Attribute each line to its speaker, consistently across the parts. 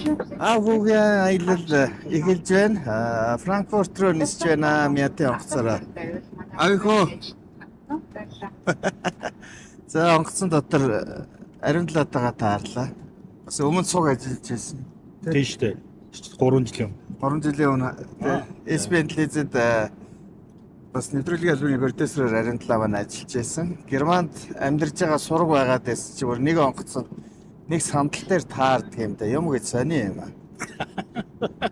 Speaker 1: Хүүгийн аялал эхэлж байна. Франкфурт руу нисэж байна. Мятын онгоцоор. Авихоо. За онгоцон дотор ариун талаатайгаа таарлаа. Бас өмнө цуг ажиллаж байсан.
Speaker 2: Тийм шүү дээ. 3 жил юм.
Speaker 1: 3 жилийн өмнө SBN телевизэд бас нэвтрүүлгийн албаны продюсерээр ариун талаа маань ажиллаж байсан. Германд амьдарч байгаа сураг байгаад байсан чи бүр нэг онгоцон нэг сандал дээр таардаг юм да. Юм гэж сони юм аа.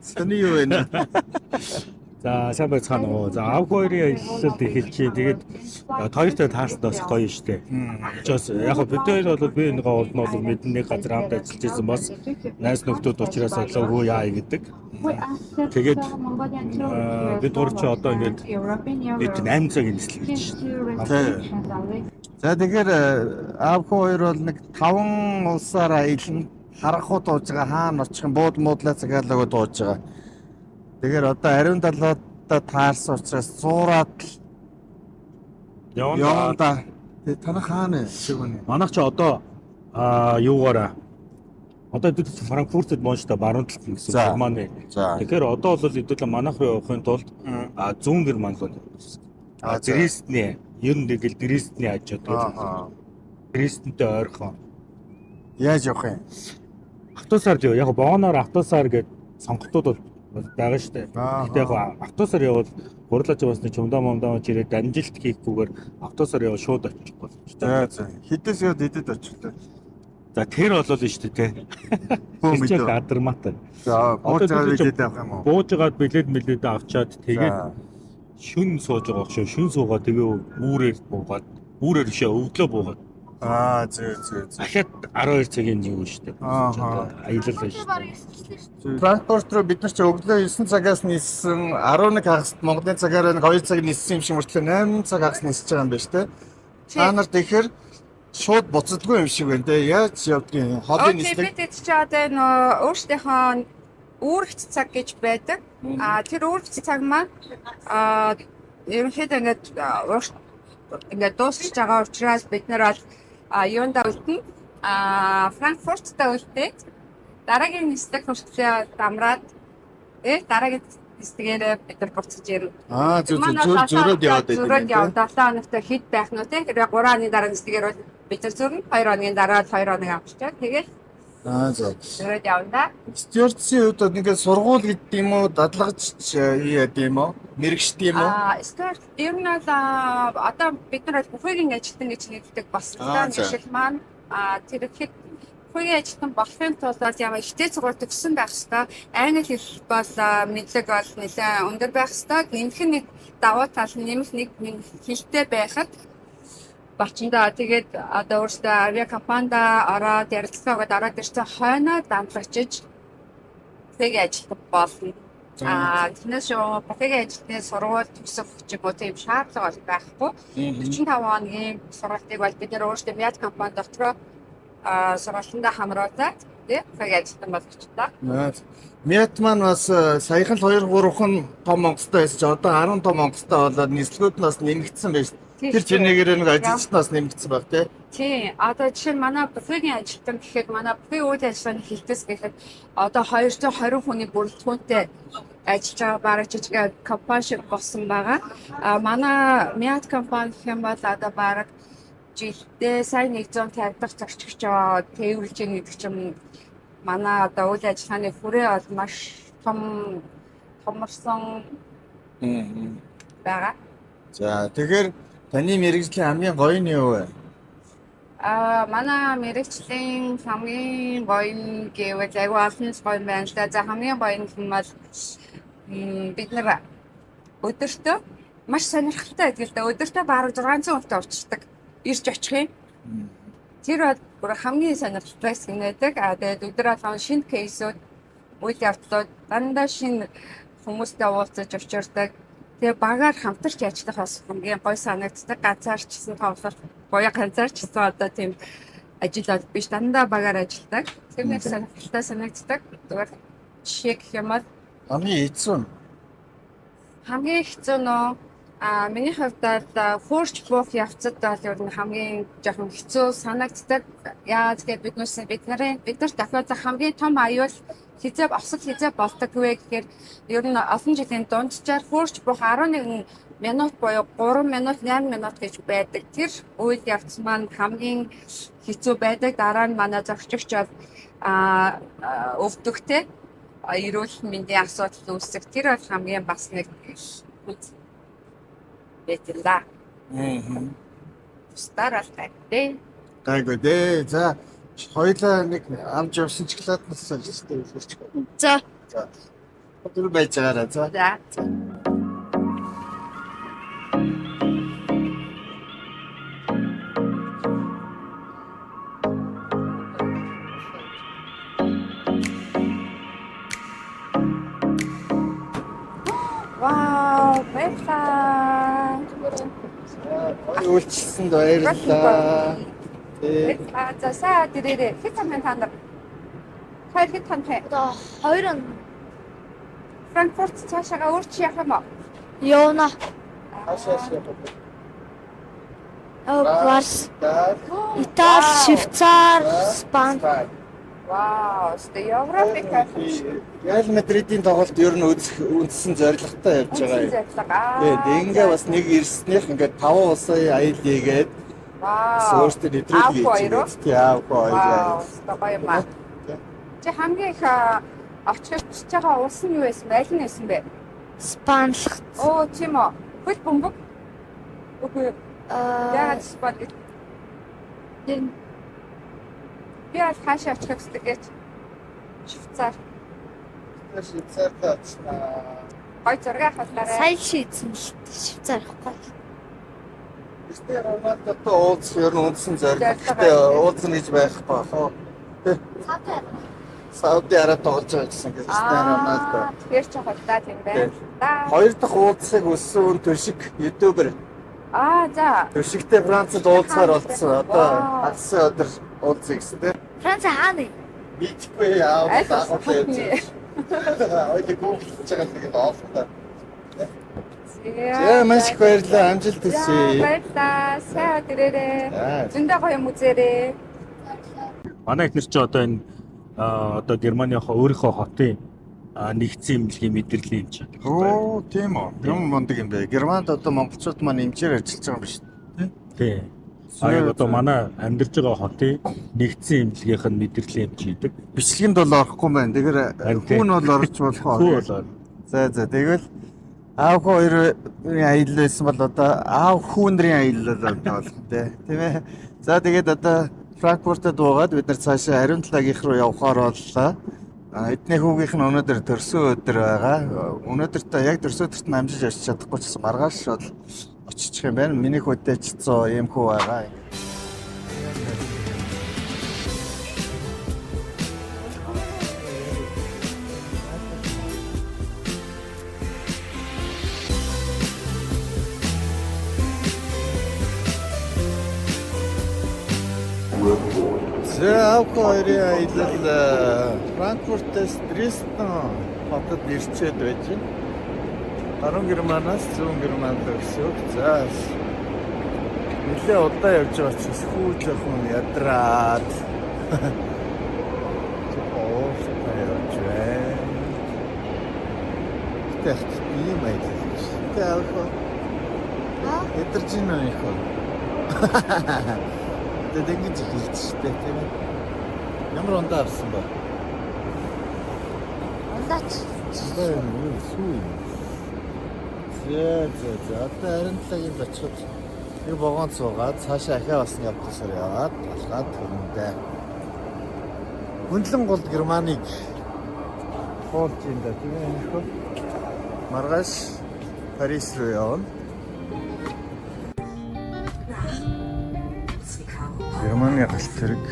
Speaker 1: Сони юу вэ?
Speaker 2: За сайн байцгаана уу. За авх хоёрын аялалд эхэлж чинь тэгээд хоёртой таарсан бас гоё шүү дээ. Очоос яг хөө бид хоёр бол би нэг олд нь бол мэдэн нэг газар хамт ажиллаж байсан бас найз нөхдөд учраас одлоо яа гэдэг. Тэгээд бид гурав чи одоо ингээд бид 8 цагийн нислэг гэж шүү дээ.
Speaker 1: За тэгэхээр авх хоёр бол нэг 5 улсаар аялна. Харахуу дууж байгаа хаана очих юм бууд муудлаа цагаалаагаа дууж байгаа. Тэгэхээр одоо ариун далаатаа таарсан учраас зуураад явна да. Тэгээ танах хаана шигүн.
Speaker 2: Манайх чи одоо юугаараа одоо бид Франкфуртэд монштой баруун талд гэсэн Германы. Тэгэхээр одоо бол хэдүүлээ манайх руу явахын тулд зүүн Герман руу Дрездний ер нь тэгэл Дрездний хажууд. Дрездэнтэй ойрхон.
Speaker 1: Яаж явах юм?
Speaker 2: Автобусаар яа. Яг богоноор автобусаар гээд сонголтууд бол байгаа шүү дээ. Гэтэ яг автобусаар явбал гурлаж яваас нэг чумдаа момдоо чирээ дамжилт хийхгүйгээр автобусаар явал шууд очих боломжтой.
Speaker 1: За. Хэдээс явд хэдэд очих вэ?
Speaker 2: За тэр болол нь шүү дээ. Хөөмөд адармаатай.
Speaker 1: За бууж байгаа билет авах юм уу?
Speaker 2: Бууж байгаад билет авчаад тэгээд шүн сууж байгаа шүү. Шүн суугаад тэгээ үүрээр буугаад үүрээр бишээ өвдлөө буугаад.
Speaker 1: Зөө.
Speaker 2: Дахиад 12 цагийн юу шүү дээ. Аялал байна шүү дээ.
Speaker 1: Франкфурт руу бид нар ч өглөө 9 цагаас ниссэн 11 хагаст Монголын цагаар нэг 2 цаг ниссэн юм шиг мөртлөө 8 цаг хагас нисэж байгаа юм байна шүү дээ. Та нар тэгэхээр шууд буцадгүй юм шиг байна те. Яаж явдгийг хоолны нислэг.
Speaker 3: Бид ч одоо өөрсдийнхөө үүрэгт цаг гэж байдаг. Тэр үүрэгт цаг маань ерөнхийдөө ингээд дуусч байгаа учраас бид нар юундаа үлдэн Франкфурттай үлдээд дараагийн нислэг хүртэл дамраад дараагийн нислэгээр бид нар буцаж ирнэ.
Speaker 1: Зөрөөд яваад байдаг.
Speaker 3: Зөрөөд яваад 7 хоногт хэд байх нь те. Тэр 3 оны дараа нислэгээр бол бид нар зөрнө 2 оны дараа 2 хоног авчирчаа. Тэгээд зөрөөд явна.
Speaker 1: Стюартсын хувьд ингээд сургууль гэдэг юм уу, дадлагч яад юм уу, мэрэгчд юм уу?
Speaker 3: Стюарт ер нь одоо бид нар бүхэгийн ажилтан гэж нэгддэг бас жишээл маань тэр ихэд бүхэгийн ажилтан болохын тулд ямар ихтэй сургууль төгссөн байх ёстой. Англи хэл бол мэдлэг бол нэлээд өндөр байх ёстой. Гэнх нэг давуу тал нэмэх нэг хэлтэй байхад бачинда тэгээд одоо өөрсдөө авиа компанид ороод ярилцлагад ороод ирсэн хойноо дамжлагчиж бүхэгийн ажилтан болно. Тэрнээс юу бүхэгийн ажилтны сургууль төгсөх ч юм уу тийм шаардлага бол байхгүй. 45 хоногийн сургалтыг бол бид нэр өөрсдөө Мят компани дотроо сургалтандаа хамруулаад тийм бүхэгийн ажилтан болгочихлоо.
Speaker 1: Мят маань бас саяхан л 2-3хан том онгоцтой байсан ч одоо 10 том онгоцтой болоод нислэгүүд нь бас нэмэгдсэн байж. Тэр чинээгээр нэг ажилтнаас нэмэгдсэн баг
Speaker 3: тий. Одоо жишээ нь манай бүхэгийн ажилтан гэхэд манай бүхий үйл ажиллагааны хэлтээс гэхэд одоо 220 хүний бүрэлдэхүүнтэй ажиллаж байгаа бараг жижиг компани шиг болсон байгаа. Манай Мят компани гэх юм бол одоо бараг жилдээ сайн 150 дахь зорчигч яваа тээвэрлж байгаа гэдэг чинь манай одоо үйл ажиллагааны хүрээ бол маш томорсон байгаа.
Speaker 1: За тэгэхээр таны мэрэгжлийн хамгийн гоё нь юу вэ?
Speaker 3: Манай мэрэгжлийн хамгийн гоё нь гэвэл аюу олон гоё байна л да. За хамгийн гоё нь бол бид нар өдөртөө маш сонирхолтой байдаг л да. Өдөртөө бараг 600 хүнтэй уулздаг. Ирж очих юм. Тэр бол хамгийн сонирхолтой хэсэг байдаг. Тэгээд өдөр болгон шинэ кейсүүд үйл явдлууд дандаа шинэ хүмүүстэй уулзаж очирдаг. Тэгээ багаар хамтарч ажиллах бас хамгийн гоё санагддаг. Ганцаарчсан тоглох, гоё ганцаарчсан одоо тийм ажил бол биш дандаа багаар ажилладаг. Тэрнээс сонирхолтой санагддаг. Зүгээр жишээ гэх юм бол
Speaker 1: хамгийн хэцүү
Speaker 3: хамгийн хэцүү нөө Миний хувьд бол хурж буух явцад бол ер нь хамгийн жоохон хэцүү санагддаг. Яагаад гэвэл бид нарт дахиад хамгийн том аюул осол хизээ болдог вэ гэхээр ер нь олон жилийн дунджаар хурж буух 11 минут буюу 3 минут 8 минут гэж байдаг. Тэр үйл явц маань хамгийн хэцүү байдаг. Дараа нь манай зочигч бол өвдөгтэй эрүүл мэндийн асуудал үүсэх. Тэр бол хамгийн бас нэг бэтэлла. Старал тайтэй.
Speaker 1: Гайгүй дээ. За хоёлаа нэг амж явсан ч шоколаднаас солилцтой үлгэрч.
Speaker 3: За.
Speaker 1: За. Тэр байж байгаарай. За.
Speaker 3: За. Вау, баярлалаа.
Speaker 1: Үйлчлсэнд баярлалаа.
Speaker 3: За сая дээрээ хэд самын та нар хэд тантай
Speaker 4: Одоо 2 он
Speaker 3: Франкфурт цаашаа өөрч явах юм уу?
Speaker 4: явна.
Speaker 1: Хашааш явах.
Speaker 4: Барс, Итали, Швейцар, Испани.
Speaker 3: Вау, сте Европик.
Speaker 1: Реал Мадридын тоглолт ер нь үндсэн зорилготой явж байгаа юм. Тэгээд ингээ бас нэг ирснэх ингээ 5 улсын аял хийгээд
Speaker 3: Вау.
Speaker 1: өөртөө нэвтрүүлэг хийж байгаа.
Speaker 3: Вау, баярлалаа. Чи хамгийн их авчирч байгаа улс нь юу байсан бэ? Аль нь байсан бэ?
Speaker 4: Испани.
Speaker 3: Оо, тийм үү. Хөл бөмбөг. Үгүй. Яагаад Испани? Би аль хаашаа очих гэсэн гэж Швейцар.
Speaker 1: Швейцарт
Speaker 3: Гой зураг хавтаарай.
Speaker 4: Сайн шийдсэн л Швейцар авахгүй.
Speaker 1: Cristiano Ronaldo уулз ер нь үндсэн зорилготой уулзна гэж байх баах. Сауди Арабид тоглож байгаа гэсэн Cristiano Ronaldo.
Speaker 3: Тэр ч хавтаа тийм байна.
Speaker 1: Хоёр дахь уулзахыг өссөн хүн Төшиг ютубер.
Speaker 3: За.
Speaker 1: Төшигтэй Францад уулзахаар болцсон. Одоо алсын өдөр уулзъя гэсэн тийм.
Speaker 4: Франц хаана?
Speaker 1: Мэдгүй яа дагуулсан юм. Ойд гуглж байгаа л тэгээд оолтой. Яа маш их баярлалаа. Амжилт хүсье.
Speaker 3: Баярлалаа. Сайн дээрээ. Зөндөө гоё юм үзээрэй.
Speaker 2: Манай эхнэр чи одоо энэ одоо Германыхоо өөрийнхөө хотын нэгдсэн эмнэлгийн мэдрэлийн юм чи.
Speaker 1: Оо, тийм үү. Юм мундаг юм бэ. Германд одоо монголчууд маань эмчээр ажиллаж байгаа юм биш үү?
Speaker 2: Тий. Яг одоо манай амьдарч байгаа хотын нэгдсэн эмнэлгийнх нь мэдрэлийн юм хийдэг.
Speaker 1: Бичлэгэнд бол орохгүй юм байна. Тэгэхээр хүн бол орж болох
Speaker 2: Хүү болоо.
Speaker 1: За тэгэл аав хоёрын аял байсан бол одоо аав хүүндрийн аял болох тийм ээ. За тэгээд одоо Франкфуртод буугаад бид нар цаашаа ариун талагийнх руу явхаар боллоо. Эдний хүүгийнх нь өнөөдөр төрсөн өдөр байгаа. Өнөөдөр та яг төрсөн өдөрт нь амжиж очиж чадахгүй ч гэсэн маргааш бол очих юм байна. Миний хөдөө ч 100 юм хүү байгаа. За хоёрын аялал Франкфуртээс Дрезден хотод ирчээд байж байна. Баруун Германаас зүүн Германд өсөв. За нэлээ удаа явж байгаа учраас хүү жоохон ядраад. Ооштой явж байна. Тэгт ийм аялал гэж. Тэалхо. Эдэржин их. Тэгээд ингэж хэлж штэ тийм ээ. Ямар ондаа авсан ба?
Speaker 4: Ондаач.
Speaker 1: Юу сүү. За одоо харин тагийн бачууд нэг вагонд суугаад цаашаа ахиа басны автобусаар яваад талгаад төрөндөө. Хөндлөн гол Германыг хоолж юм да тийм ээ. Маргааш Парис руу явна. Германы галт тэрэг.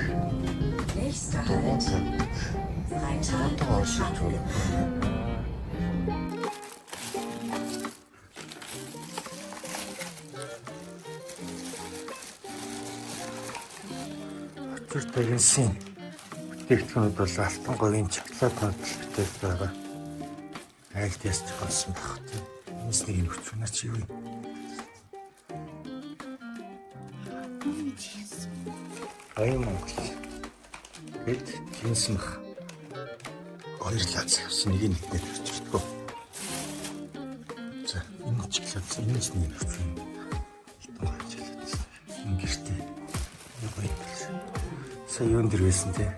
Speaker 1: Тагнсын бүтээгдэхүүнүүд бол алтан говийн шоколад хөдөлгөөтэй байгаа. Айлт ясч болсон баг. Энэс нэг нөхцөлнөөч юу юм.
Speaker 2: Баян Монгол. Гэт Тэнсмэх. Хоёр лац явсан нэг нэгнээр ирчихдэг. За энэ чиглэлд энэс нэг авчихсан. Ингэртэй. Сая юун дээр байсан те?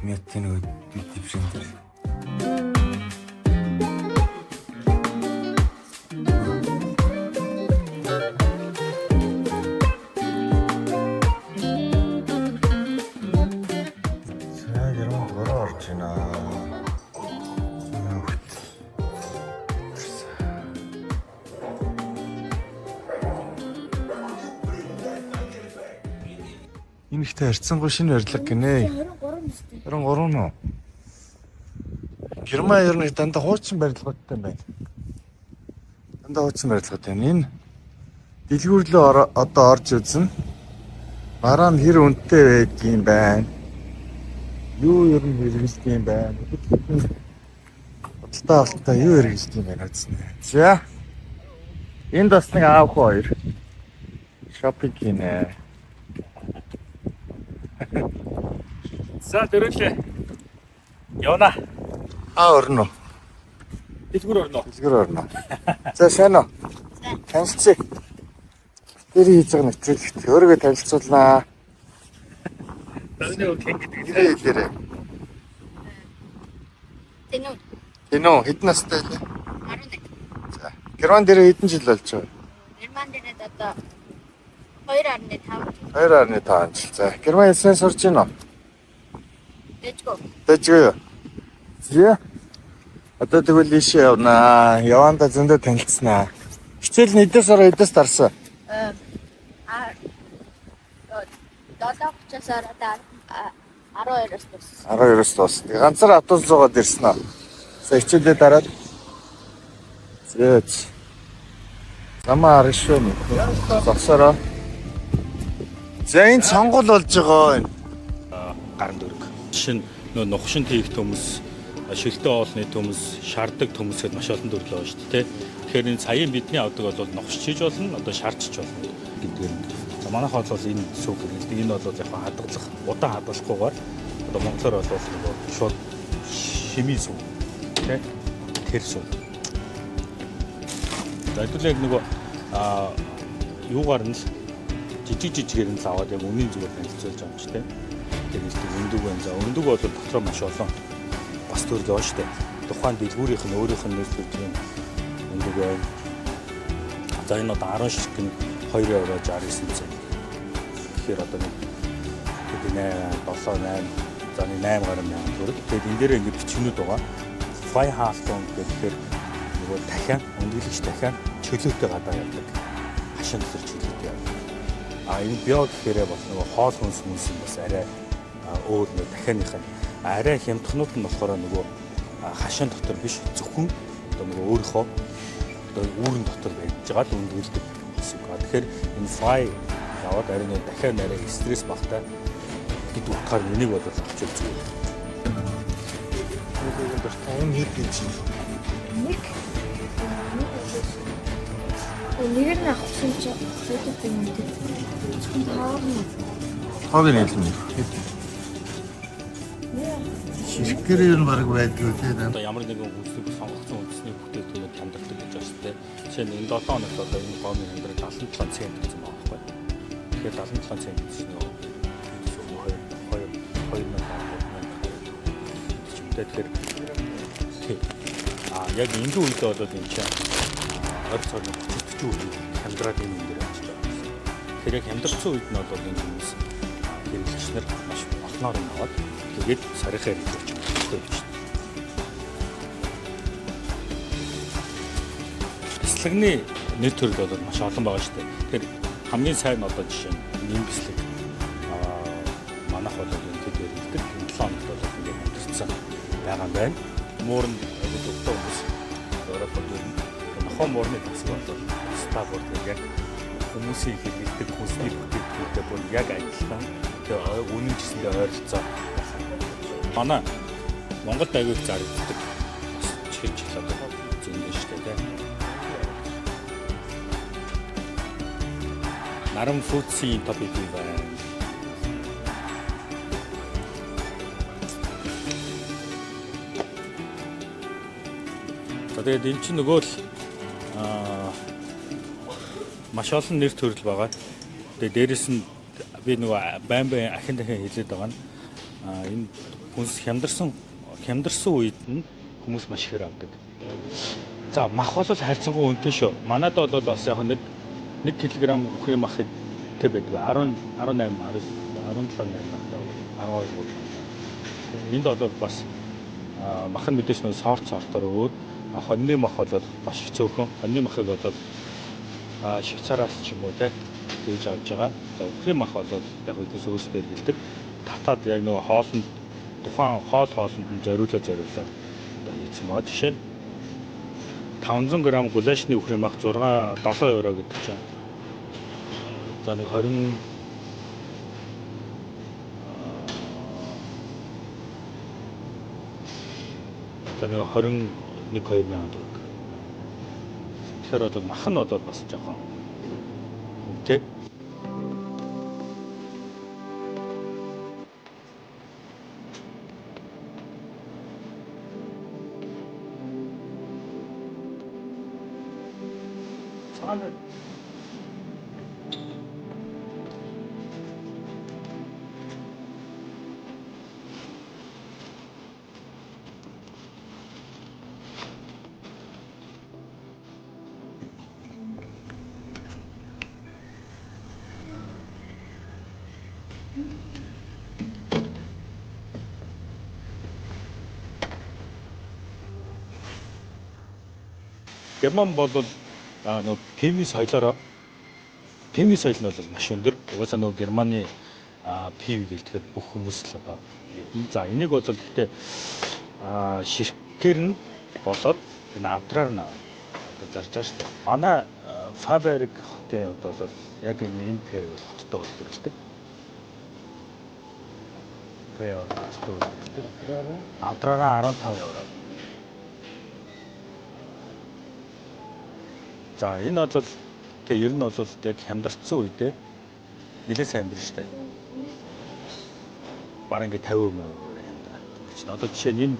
Speaker 2: Мэтийн нэг дившин дээр. Энэ ихтэй харьцангуй шинэ барилга гинэ. 23 нь. Герман ер нь дандаа хуучин барилгуудтай байна. Дандаа хуучин барилгууд байна. Энэ дэлгүүрлөө одоо орж үзэн. Бараа нь хэр үнэтэй байдгийм байна. Юу ер нь хэрэгэлдэг юм байна. Бодлоо юу хэрэгэлдэг юм байна гэсэн. За. Энд бас нэг аав хоёр. Шопинг гинэ. За дөрөлөө. Явна. Орно. Дэлгүр орно. За сайн уу? Танилцъя. Тэр хийж байгаа нэвтрүүлэгт өөрийгөө танилцуулнаа.
Speaker 3: Тэнүү.
Speaker 1: Тэнүү хэдэн настай вэ?
Speaker 3: 11.
Speaker 1: За. Герман дээр хэдэн жил болж байгаа?
Speaker 3: Герман дээр одоо 2.5 жил.
Speaker 1: 2.5 жил. За. Герман хэлсээр сурч байна уу? Дэжгүй. Зэ. Одоо тэгвэл ийшээ явнаа. Яванда зөндөө танилцсанаа. Хичээл нь эдээс ороо эдээс тарсан.
Speaker 3: 7:30-аас ороод 12-оос дууссан.
Speaker 1: 12-оос дууссан. Ганцаар автобус зугаад ирсэн аа. За хичээлээ дараад. Зээч. Замаа аришвэн. Зогсороо. За энэ сонгол болж байгаа энэ.
Speaker 2: Гарын дөрөг. Жишээ нь нөө нухшин хийх төмс, шилтэ оолны төмс, шардаг төмс гэдээ маш олон төрлөө байна шүү дээ. Тэгэхээр энэ саяын бидний авдаг бол нухшиж хийж болно, одоо шаардчих болно гэдэг юм. За манайх бол энэ сүг гэдэг. Энэ бол яг хадгалах, удаан хадгалахгүйгээр одоо монголоор бол нөгөө шууд шимийн сүг тий тэр сүг. За хэдүүл яг нөгөө юугаар нь жижигээр нь л аваад яг үнийн зүгээр танилцуулж байгаа юм шүү дээ. Тэгээд өндөг байна. За өндөг бол дотроо маш олон бас төрлөө шүү дээ. Тухайн дэлгүүрийнх нь өөрийнх нь нөлөөлж өндөг байна. За энэ одоо 10 шиг нь 2.69 цент. Тэгэхээр одоо нэг 8 7 8 за 8 гаруй мянган төгрөг. Тэгээд энэ дээр ингэ бичгнүүд байгаа. Fly Halton гэхээр нөгөө дахиад өндөглөгч дахиад чөлөөтэй гадаа явдаг. Хашин төр чөлөөтэй явдаг. Энэ био гэхээрээ бол нөгөө хоол хүнс юм бас арай өөр нэг дахианых нь арай хямдхнууд нь болохоор нөгөө хашин дотор биш зөвхөн одоо нөгөө өөрийнхөө одоо үүрэн дотор байж байгаа л өндөглөдөг гэсэн үг. Тэгэхээр энэ fly яваад арай нэг дахиад арай стресс багтаа хэд утгаар энийг бол авчил зүгээр.
Speaker 1: Энэ хэд гэж юм.
Speaker 4: Нэг нь авсан чи хэвээр юм дээ. Зөвхөн таарна.
Speaker 1: Хавийн хэлнэ. Ширхгэр юу баг байдгүй тийм.
Speaker 2: Одоо ямар нэгэн үйлчлэг сонгогдсон үндэсний бүтээгдэхүүнүүд хамдагддаг гэж байна шүү дээ. Жишээ нь энэ 7 хоногт одоо энэ гомын хэмбэр 77 цент гэсэн байгаа байхгүй. Тэгэхээр 77 цент гэсэн нь 2 тэгэхээр яг энэ үед бол энэ чинь орц цорны 40% хямдраад энэ юм дээр ажиллаж байгаа гэсэн. Тэгэхээр яг хямдсан үед нь бол энэ хүмүүс хэрэглэгчнэр маш олноор нь аваад тэгээд сарихаар хийж өгч байгаа юм. Бяцлагны нийт төрөл бол маш олон байгаа шүү дээ. Тэгэхээр хамгийн сайн нь одоо жишээ нь ийм бяцлаг манайх бол энэ төдөө хэлдэг. 7 хоногт бол ингээд хамтарсан байгаа юм байна. Муурн өгдөг хүмүүс Европ бол нохоо муурны тасаг бол стаборд яг хүмүүсийн хэрэглэдэг хүнсний бүтээгдэхүүнтэй бол яг адилхан тэгээ үнэн гэсэндээ ойролцоо. Манай Монголд аягүй их зарагддаг чихэж одоо зүүн шүү дээ. Наран фудсийн топ 1 байна. Тэгээд эн чинь нөгөө л маш олон нэр төрөл байгаа. Тэгээд дээрэс нь би нөгөө байн ахин дахин хэлээд байгаа нь энэ хүнс хямдарсан үед нь хүмүүс маш ихээр авдаг. За мах бол хайрцангуй үнэтэй шүү. Манайд бол бас яг 1 кг үхрийн мах тэ байдаг. 18 17 8 энд бол бас мах нь мэдээж нэг сортоор өөр. Хоньны мах бол маш цөөхөн. Хоньны махыг бол Швейцараас ч юм уу тэгж авч байгаа. За үхрийн мах бол яг үгээс өөрсдөө хэлдэг. Татаад яг нөгөө хоолнд тухайн хоолнд нь зориулаад хийсэн мод. Жишээ нь 500 г гулашны үхрийн мах 7 евро гэдэг чинь. За нэг 20 21-2 мянган төгрөг. Тэгэхээр бол мах нь бол бас жоохон үнэтэй. Герман бол нөгөө пивний соёлоор пивний соёл нь бол маш өндөр. Угаасаа нөгөө Германы пив гэлтэхэд бүх хүмүүс л одоо за энийг бол гэхдээ ширхгээр нь болоод энэ авдраар нь зарж байгаа шүү дээ. Манай Фаберик хотын хувьд бол яг энэ пив хоттой болдог. Авдраараа 15 евро. За энэ бол тэгээ ер нь бол яг хямдарсан үедээ нэлээд сайн биш шүү дээ. Бараг ингээ 50% хямдаа. Чинь одоо жишээ нь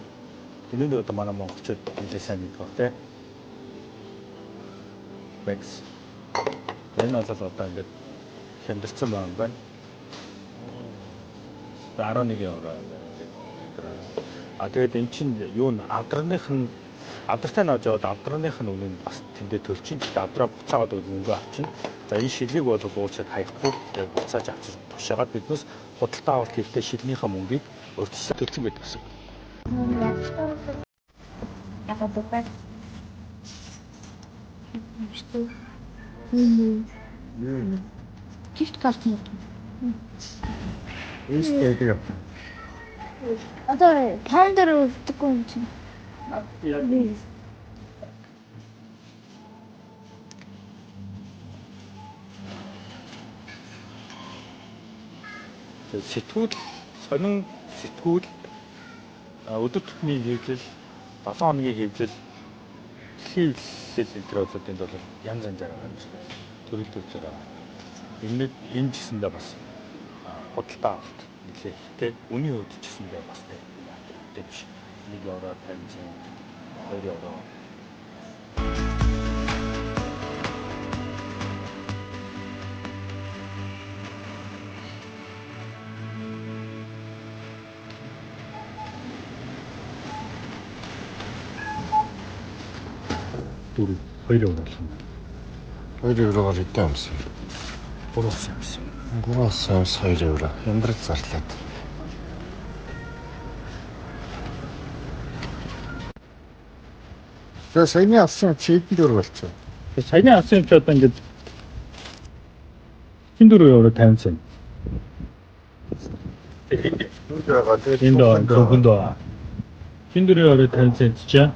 Speaker 2: энэ одоо манай монголчууд нэлээд сайн мэддэг баг те. Бэкс. Энэ бол одоо ингээ хямдарсан байна. 11 евро. Тэгээд эн чинь юу н авдартай навж яваад авдрааных нь үнэ нь бас тэндээ төлчин. Авдраа буцаагаад өнгөө авчин. За энэ шилийг бол уучлаад хаяхгүй яг буцааж авчиж тушаагаад биднээс худалдаа авалт хийхдээ шилнийхээ мөнгийг өөрчлөж төлсөн байдаг гэсэн.
Speaker 4: Gift карты.
Speaker 1: Эстэй.
Speaker 4: Одоо календар өгдөггүй юм чинь.
Speaker 2: Сонин сэтгүүл өдөр тутмын хэвлэл 7 хоногийн хэвлэл дэлхийн хэллэл энэ төрөлд энд бол янз янзаар байгаа юм шиг төрөлдөж байгаа. Энэ гэсэндээ бас худалдаа авалт нэлээ ихтэй. Үнийн хувьд ч гэсэндээ бас тийм биш. 1 евро 50 цент 2 евро. Дөрөв 2 евро болсон.
Speaker 1: 2 евроор хэдэн амсан?
Speaker 2: 3 амсан.
Speaker 1: 3 амс 2 евро. Хямдрал зарлаад. За саяны авсан чийдэн дөр болчихоо.
Speaker 2: Саяны авсан юм чи одоо ингээд 4 евро 50 цент.
Speaker 1: Энд байгаа. Тэгээд
Speaker 2: энд зөвхөн дөө. 4 евро 50 цент чаа.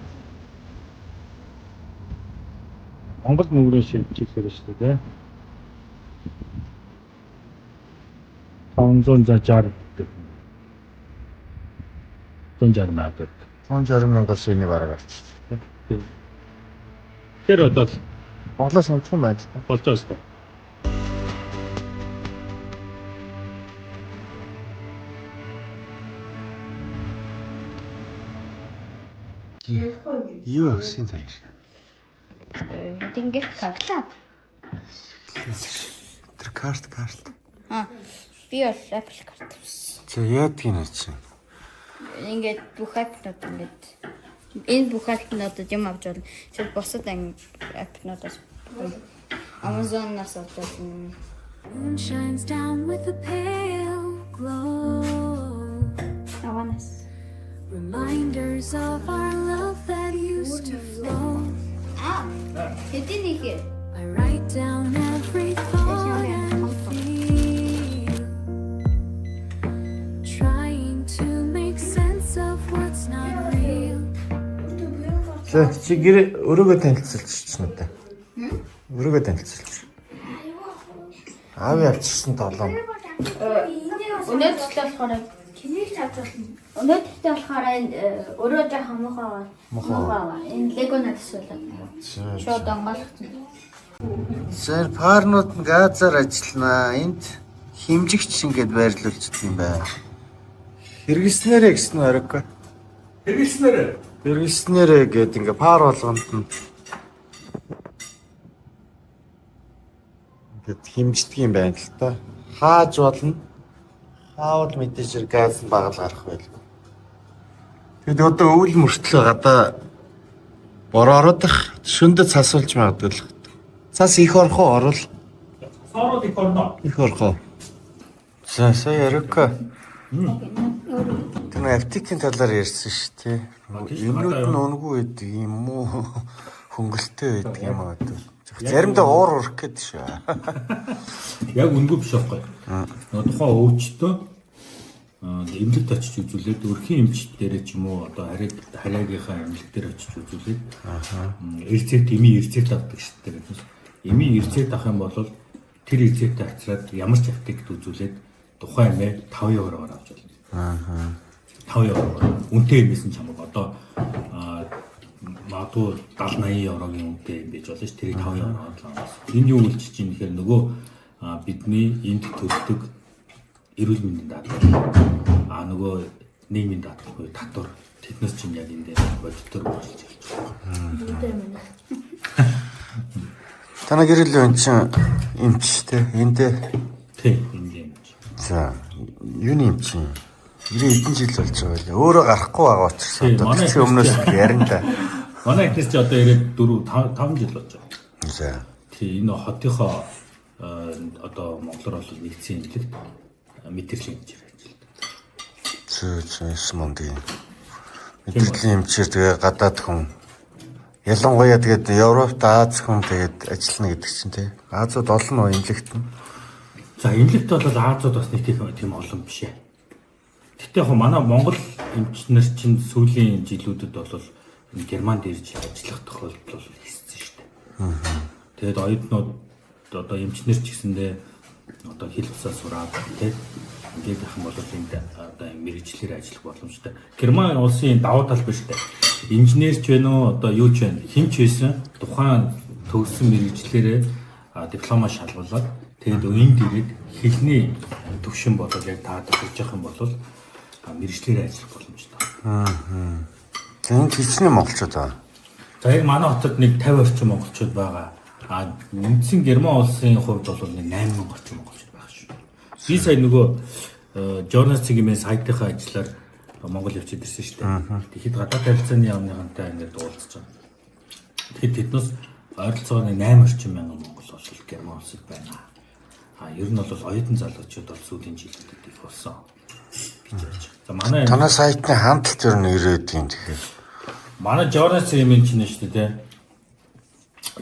Speaker 2: Монгол мөнгөөр шилжүүлэх шүү дээ. 560 гэдэг. 160 мянга.
Speaker 1: 160 мянган сүүний бараг авчих.
Speaker 2: Тэр одоо
Speaker 1: Монголоос онцгой байна.
Speaker 2: болж байгаа шүү.
Speaker 1: Юу авсан тааш?
Speaker 4: Ингээд карта.
Speaker 1: Тэр карт.
Speaker 4: Би бол Apple карт авсан.
Speaker 1: За яадгийг нэ чи.
Speaker 4: Ингээд бүх апнууд ингээд энэ бүх апнуудад юм авч болно. Тэгэхээр бусад апнуудаас Amazon-наас одоо
Speaker 5: Moon shines down with a pale glow.
Speaker 4: Аванас.
Speaker 5: Reminders of our love that used to flow.
Speaker 4: Хэдийн нэг
Speaker 5: I write down every thought and feel, trying to make sense of what's not real.
Speaker 1: За чи гэр өрөөгөө танилцуулж чинь удаа. Өрөөгөө танилцуулж. Аав явчихсан толон.
Speaker 4: өнөөдөр болохоор тэнийг цааш болно. Өнөөдөртөө болохоор өрөө жоохон мохоо. Энэ Lego надаас болоо. Шууд онгойлгосон.
Speaker 1: Сэр парнууд нь газар ажиллана. Энд химжигч ингээд байрлуулчихдаг юм байна. Хэрэгснээрээ гэсэн оройг. Хэрэгснээрээ гээд ингээ пар болгонд нь ингээд химждэг юм байна л та. Хааж болно. Хаавал мэдээж газ нь багал гарах байлгүй. Тэгэд одоо өвөл мөртлөө гадаа бороорох шөндөд цасуулж магадгүй л. Цас их орхоо орвол.
Speaker 2: Сороод их орно.
Speaker 1: Их орхоо. За сая ярика. Тэр аптекийн талаар ярьсан шүү дээ. Юмнууд нь үнгүй байдаг юм уу? Хөнгөлтэй байдаг юм аа. Заримдаа уур урах гэдэг шүү.
Speaker 6: Яг үнгүй биш байхгүй. Тухайн өвчтөө эмнэлэгт очиж үзүүлээд өрхийн эмч дээр ч юм уу одоо хараагийнхаа эмнэлэг дээр очиж үзүүлээд рецепт эмийн рецепт авдаг шүү дээ. Эмийн рецепт авах юм бол тэр рецепт авчираад ямар ч аптект үзүүлээд тухайн эмээ 5 евроор авч болно. 5 евро. Үнэтэй эмээс нь ч хамаагүй одоо магадгүй 70-80 еврогийн үнэтэй юм байж болно ш. Тэрийг 5 евроор авах. Энэ юу үйлчиж юм гэхээр нөгөө бидний энд төлдөг эрүүл мэндийн даатгал нөгөө нийгмийн даатгал татвар тэднээс чинь яг энэ дээр бодитор болж ирж байна.
Speaker 1: Танаа гэрэл өн чинь эмч те эндээ.
Speaker 6: Тийм энэ эмч.
Speaker 1: За юуны эмч юм? 90 хэдэн жил болж байгаа лээ. Өөрөө гарахгүй байгаа учраас одоо тэр өмнөөс ярина да.
Speaker 6: Манай ихнээс чи одоо ирээд 4 5 жил болж байгаа.
Speaker 1: За.
Speaker 6: Тийм энэ хотынхоо одоо Монголоор бол нэгдсэн эмнэлэгт мэдрэлийн эмчээр ажилладаг.
Speaker 1: Зөө мөндийн. Мэдрэлийн эмчээр тэгээ гадаад хүн. Ялангуяа тэгээд Европт Аз хүн тэгээд ажиллана гэдэг чинь тий. Азууд олон уу эмнэлэгт нь.
Speaker 6: За эмнэлэгт бол Азууд бас нэг тийм олон биш ээ. Гэтэ яг манай Монгол эмчнэр чинь сүүлийн жилүүдэд бол Германд ирж ажиллах тохиолдол бол хийсэн шүү дээ. Тэгээд оюутнууд одоо эмчнэр ч гэсэндээ одоо хэл бусаа сураад тийм ингээд ах юм бол энд одоо мэрэгчлэр ажиллах боломжтой. Герман улсын давуу тал биш дээ. Инженерч байна уу одоо юу ч байна. Хэмч байсан тухайн төгссөн мэрэгчлэрээ дипломоо шалгуулад тэгээд энд ирээд хэлний төвшин болоод яг таадаг хийж явах юм бол мэрэгчлэр ажиллах боломжтой.
Speaker 1: Тэнд хичнээн монголчууд байна.
Speaker 6: За яг манай хотод нэг 50 орчим монголчууд байгаа. Үндсэн Герман улсын хувьд бол нэг 8 орчим монголчууд байгаа шүү. Би сая нөгөө журналистикийн сайтынхаа ажлаар Монгол явж ирсэн шүү дээ. Тэгэхэд гадаад харилцааны яамныхантай ингээд уулзж байгаа. Тэгэхэд тэднээс ойролцоогоор 8 орчим мянган монгол бол Герман улсад байна. Ер нь бол оюутан залуучууд бол сүүлийн жилүүдэд их болсон. За манай
Speaker 1: Танай сайтны хандлт ер нь ирээд юм тэгэхээр.
Speaker 6: Манай журналистикийн юм чинь шүү дээ.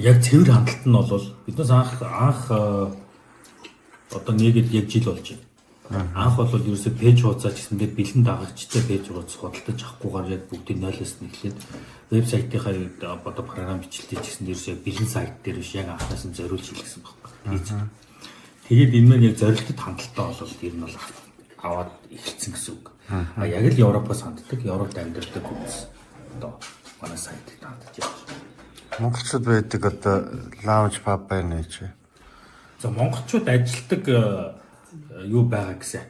Speaker 6: Яг цэвэр хандлт нь бол биднээс анх одоо нэгэд яг жил болж байна. Анх бол ерөөсөө пэйж хуудасаа гэсэндээ бэлэн дагагчтай пэйж хуудас худалдаж авахгүйгээр яг бүгдийг 0-аас нь эхлээд вебсайтынхаа одоо програм бичлэлтэй гэсэндээ ерөөсөө бэлэн сайт дээр биш яг анхаас нь зориулж хийлгсэн байхгүй. Тэгээд энэ маань яг зорилттой хандлтаа бол ер нь бол аваад эхэлсэн гэсэн үг. Яг л Европоос ханддаг, Европт амьдардаг хүмүүс одоо манай сайтыг хандаж байна.
Speaker 1: Монголчууд байдаг одоо лаунж паб байна гэж.
Speaker 6: За монголчууд ажилтдаг юу байгаа гэсэн.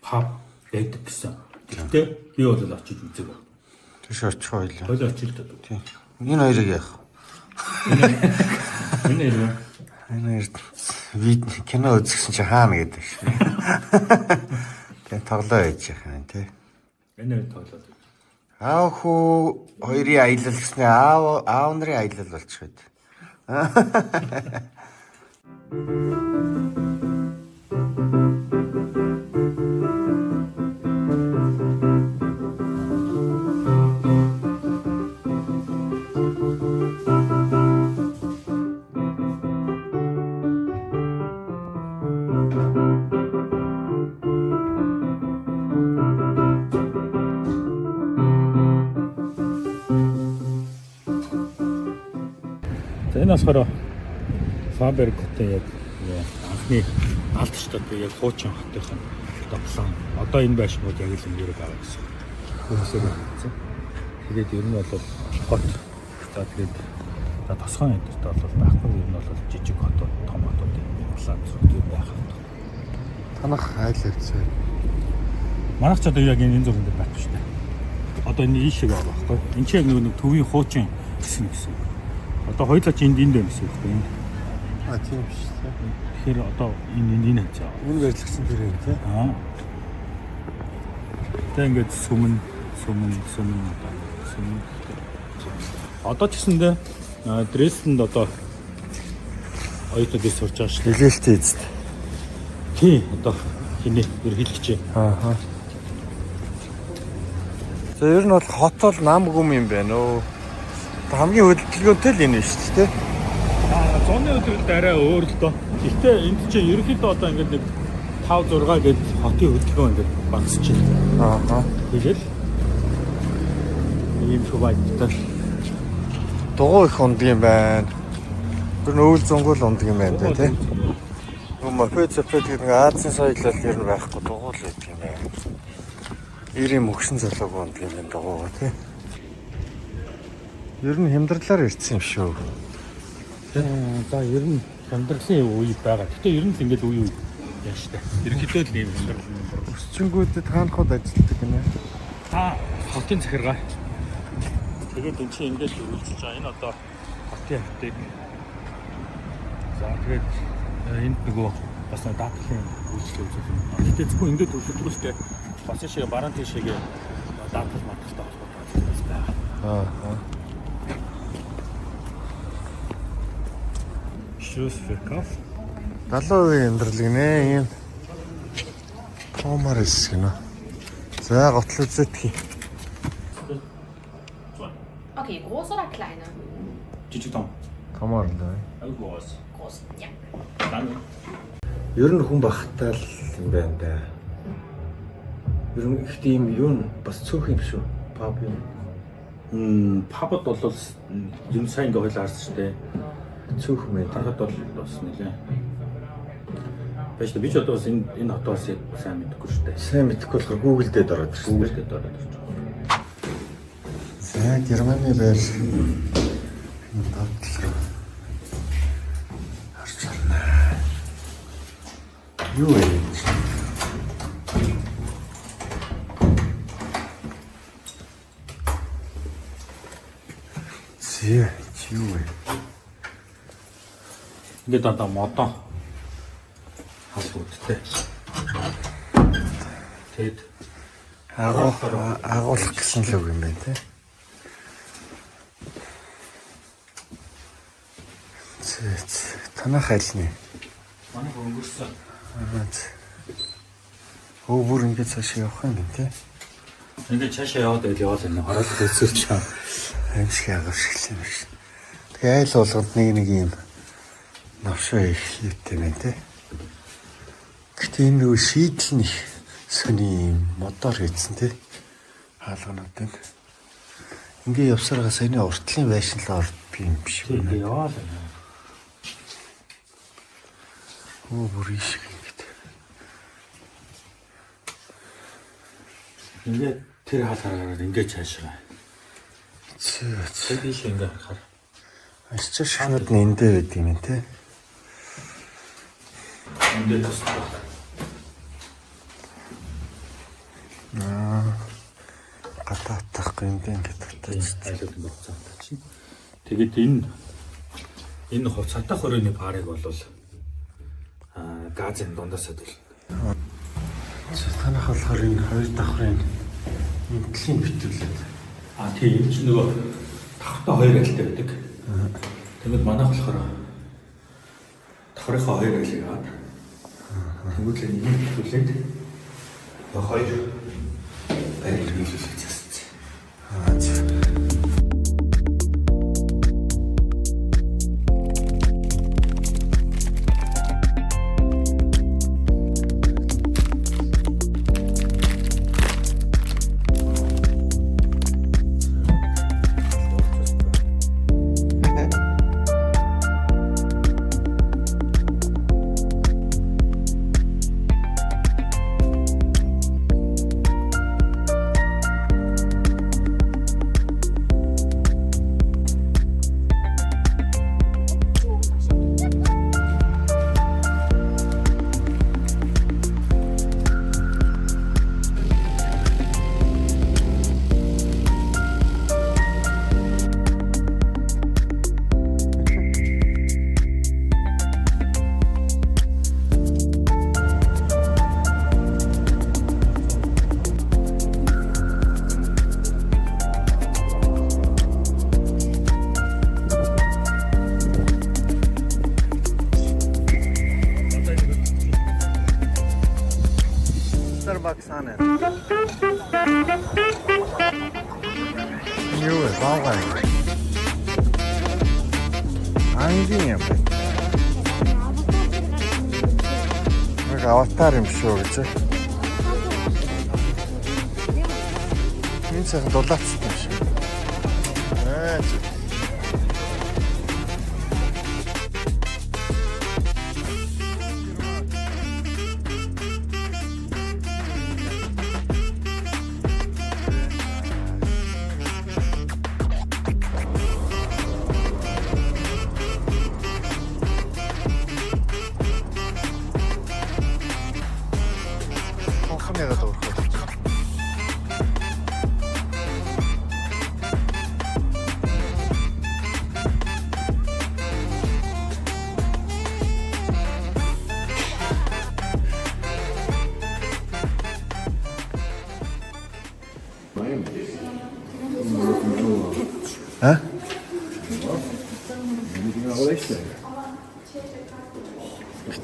Speaker 6: Паб байдаг гэсэн. Гэхдээ би бол очиж үзээгүй.
Speaker 1: Тэш очих хоёлаа.
Speaker 6: Хойлоо очил та.
Speaker 1: Тийм. Энэ хоёрыг яах?
Speaker 6: Энэ нэр.
Speaker 1: Энэ хоёр вид кино үзсэн чи хаана гэдэг шин. Тэгээ тоглоо хийж яхаа тий.
Speaker 6: Энэ хоёр тоглоод.
Speaker 1: Аав хүү хоёрын аялал гэснээр аав нарын аялал болчиход.
Speaker 6: За энэ болохоор Фабер хотын яг анхны алт штат яг хуучин хотын тоглоом. Одоо энэ байшингууд яг л ингэ байгаа гэсэн. Хүмүүсээр хэлсэн. Тэгээд ер нь бол хот. За тэгээд тосгон энтерт бол байхгүй ер нь бол жижиг хотууд, том хотууд юм улаан зүрх юм байх.
Speaker 1: Танах айл хэвчээ.
Speaker 6: Манайх ч одоо яг энэ зүрхэнд байхгүй шүү дээ. Одоо энэ ийшээ байгаа байхгүй. Энд чи яг нэг төвийн хуучин гэсэн. Одоо хоёулаа ч энд байна гэсэн үг байна.
Speaker 1: Тийм биш тий.
Speaker 6: Тэгэхээр одоо энэ хацаа.
Speaker 1: Үн барьлагчсан тэр юм тий.
Speaker 6: Тэг ингээд сүмэн. Одоо ч гэсэндээ Дрезденд одоо оюутнууд дэс сурч байгаа шүү дээ.
Speaker 1: Хэлэлтэй эзэд.
Speaker 6: Тий, одоо хинэ ерхийлэгч.
Speaker 1: Аа. За ер нь бол хот бол нам гүм юм байна өө. Хамгийн хөдөлгөөнтэй л энэ шүү дээ.
Speaker 6: Зуны өдрөлд арай өөр л доо. Гэтэ энд чинь ерөнхийдөө одоо ингээд нэг 5 6 гээд хотын хөдөлгөөн ингээд багасчихлаа.
Speaker 1: Аа.
Speaker 6: Тэгэл ийм шугайтай.
Speaker 1: Дугуй их ундаг юм байна. Тэр нь өвөл зөнгөл ундаг юм байна тий. Мопед гэдэг нэг Азийн соёлол ер нь байхгүй дугуйл байдаг юм байна. Ирийн мөгшин залууг ундаг юм байна дугуйгаа тий. Ер нь хямдралаар ирсэн юм шүү.
Speaker 6: За ер нь хямдралын үе байгаа. Гэтэ ер нь л ингээд үе яа штэ. Ерөнхийдөө л ийм хямдрал юм.
Speaker 1: Өсчингүүдэд хаанхууд ажилладаг гинэ.
Speaker 6: Хотын захиргаа. Тэгээд энэ чинь ингээд үргэлжлэж байгаа. Энэ одоо хотын хавтыг. За тэгээд энд нөгөө бас даатгалын үйлчлэл үзүүлэх юм. Гэтэ зөвхөн ингээд төлөвлөж штэ. Бас шиг бараан тийшээгээ даатгал матгалтай холбоотой байгаа.
Speaker 1: Аа.
Speaker 6: Шүүс феркаф.
Speaker 1: 70% хямдрал гинэ ийм. Томар эс гинэ. За готл үзэтгэе.
Speaker 7: Okay, groß oder kleiner?
Speaker 6: Жижиг том.
Speaker 1: Томор л бай.
Speaker 6: Groß.
Speaker 7: Groß, ja.
Speaker 1: Ер нь хүн бахтай л юм байна да. Ер нь их тийм юу н бас цөөх юм шүү. Паб юм.
Speaker 6: Пабд бол юм сайн ингээ хойлоо харсан шүү дээ.
Speaker 1: Цөөх юм байна.
Speaker 6: Харахад бол бас нэлээ. Бэж би ч одоо бас энэ хотоос сайн мэдэхгүй шүү дээ.
Speaker 1: Сайн мэдэхгүй болохоор Google дээр ороод ирсэн.
Speaker 6: Google дээр ороод ирж байгаа.
Speaker 1: За Германы байр. Энэ дадлал руу харж байна. Юу вэ? Юу вэ?
Speaker 6: Ингээд одоо модон халууттай. Тэгэд
Speaker 1: агуулах гэсэн л үг юм байна те. Танах айлны.
Speaker 6: манай өнгөрсөн.
Speaker 1: Өө бүр ингээд цааш явах юм те.
Speaker 6: Ингээд цаашаа яваад яваад энэ ороод төсөөлж байгаа.
Speaker 1: Амжиг агавшиг юм шиг. Тэгээ айл болгонд нэг юм навшаа их хийтэй байна те. Гэтэ энэ нөгөө шийдэл нь сони модоор хийсэн те. Хаалганууд энэ. Ингээ явсараа саяны уртлын байшин л орд юм биш үү?
Speaker 6: Тэгээ яваад байна.
Speaker 1: Оо бүр ишг ингээд.
Speaker 6: Ингээд тэр хаалгаар ингээд цаашаа.
Speaker 1: Цээ.
Speaker 6: Тийш ингээд харахаар.
Speaker 1: Ачаа шахнууд нь эндээ байд юм те.
Speaker 6: Ингээд тасдаг.
Speaker 1: Гадаатах энд ингээд татаж.
Speaker 6: айлуудын боцоотой чинь. Тэгээд энэ цатах хорионы парыг бол газын дундаасаа төлнө.
Speaker 1: Танах болохоор энэ хоёр давхрын эмтлийн битүүлээд.
Speaker 6: Тийм энэ чинь нөгөө давхртай хоёр айлтай байдаг. Тэгээд манайх болохоор давхрынхаа хоёр айлыг аваад тэнгуүлээ нэг битүүлээд хоёр айлыг биелүүлэх гэсэн.
Speaker 1: Starbucks ана. Юу вэ? Баагаа. Ангийн юм байна. Нэг аватар юм шүү гэж. Энэ сайхан дулаацсан юм шиг.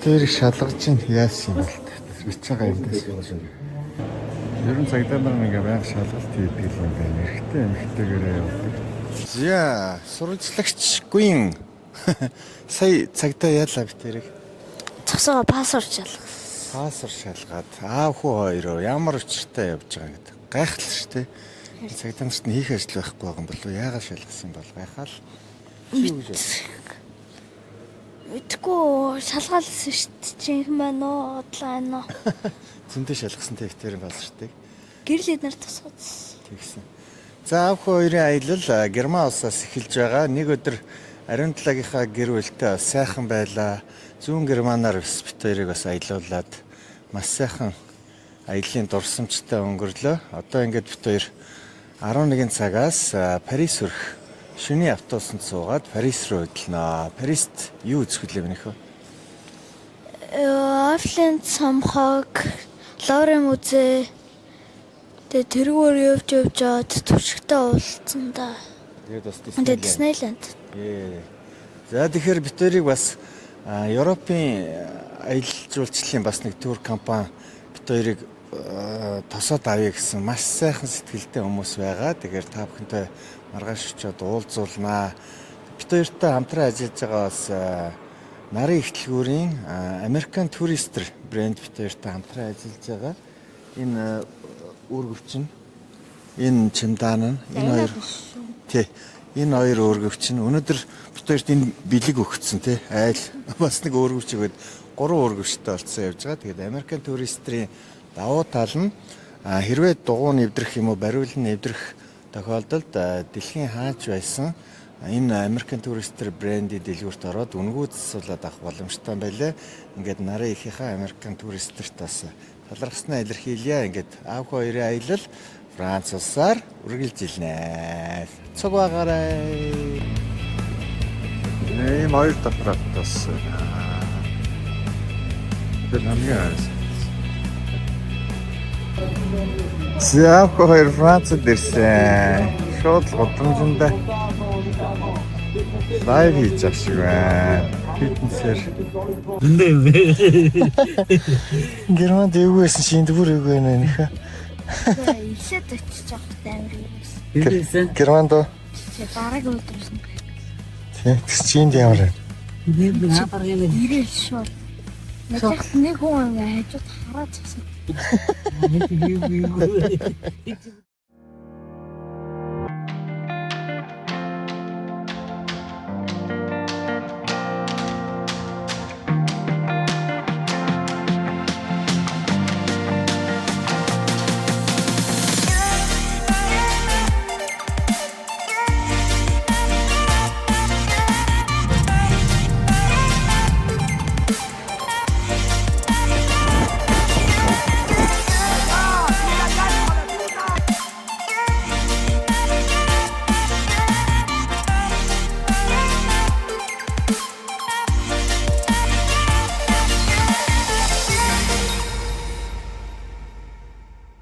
Speaker 1: Битэрийг шалгаж ин яасан юм бол бич байгаа юм дээс. Ер нь цагдаа нар ингээ байнга шалгалт хийдэг юм байна. Эрэгтэй эмэгтэйгээрээ явдаг. За, сурвалжлагч Гүн сая цагдаа яалаа битэрийг.
Speaker 8: Цогцоо пассворд шалгав.
Speaker 1: Пассворд шалгаад аав хүү хоёроо ямар учиртай явж байгаа гэдэг. Гайхал шүү дээ. Цагдаа нарт нь хийх ажил байхгүй байгаа юм болов уу? Яагаад шалгасан бол гайхал.
Speaker 8: Мэдгүй шалгаалсан шүү дээ. Чихэн байна уу? Удлаа байна уу?
Speaker 1: Зөндөө шалгасан тэгтэр болсон шүү дээ.
Speaker 8: Гэрэл эднэр тусгацсан.
Speaker 1: Тэгсэн. За аав хоёрын аялал Герман улсаас эхэлж байгаа. Нэг өдөр ариун талагийнхаа гэр бүлтэй бас сайхан байлаа. Зүүн Германаар бит хоёрыг бас аялуулад маш сайхан аяллаа дурсамжтай өнгөрлөө. Одоо ингээд бит хоёр 11 цагаас Парис хүрэх шөнийн автобусанд суугаад Парис руу хөдлөнө. Парист юу үзэх вэ минийх вэ?
Speaker 8: Афлент самхаг, Лорен музей. Тэгээ тэргээр явж аваад туршигтай уулзсан да.
Speaker 1: Тэгээд бас
Speaker 8: Диснейленд.
Speaker 1: За тэгэхээр бит хоёрыг бас Европын аялал жуулчлалын бас нэг тур компани бит хоёрыг тосоод авъя гэсэн маш сайхан сэтгэлтэй хүмүүс байгаа. Тэгэхээр та бүхэнтэй маргааш очиод уулзуулнаа. Бит хоёртой хамтран ажиллаж байгаа бас нарын ихтлгүүрийн American Tourister брэнд бит хоёртой хамтран ажиллаж байгаа. Энэ үүргэвчин, энэ чемдан, энэ хоёр тий, энэ хоёр үүргэвчин. Өнөөдөр бит хоёрт энэ бэлэг өгсөн тий. Айл бас нэг үүргэвч өгöd 3 үүргэвчтэй болцсон явж байгаа. Тэгээд American Tourister-ийн давуу тал нь хэрвээ дугуй нэвдрэх юм уу, бариул нэвдрэх тохиолдолд дэлхийн хаач байсан энэ American Tourister брендийн дэлгүүрт ороод үнгүү засуулаад авах боломжтой байлаа. Ингээд нарын ихийнхаа American Tourister-т бас талархснаа илэрхийлье. Ингээд аав хоёрын аялал Франц улсаар үргэлжилнэ. Цуг байгаарай. Ийм хоёр давхраад тассан. Тэр хамгийн хайрсан. Зяавко хоёр Францад ирсэн. Шууд гудамжиндаа лайв хийж байгаа шиг байна. Фитнесээр. Германд эвгүй байсан шинэ бүр эвгүй байна нөхө.
Speaker 8: Илээд очиж авах амар юм.
Speaker 1: Германд уу?
Speaker 8: Бараг өлдөрсөн.
Speaker 1: Тийм чинь ямар вэ?
Speaker 8: Ирэл шууд. Нэг хүн ингээ хажууд хараад зогсон.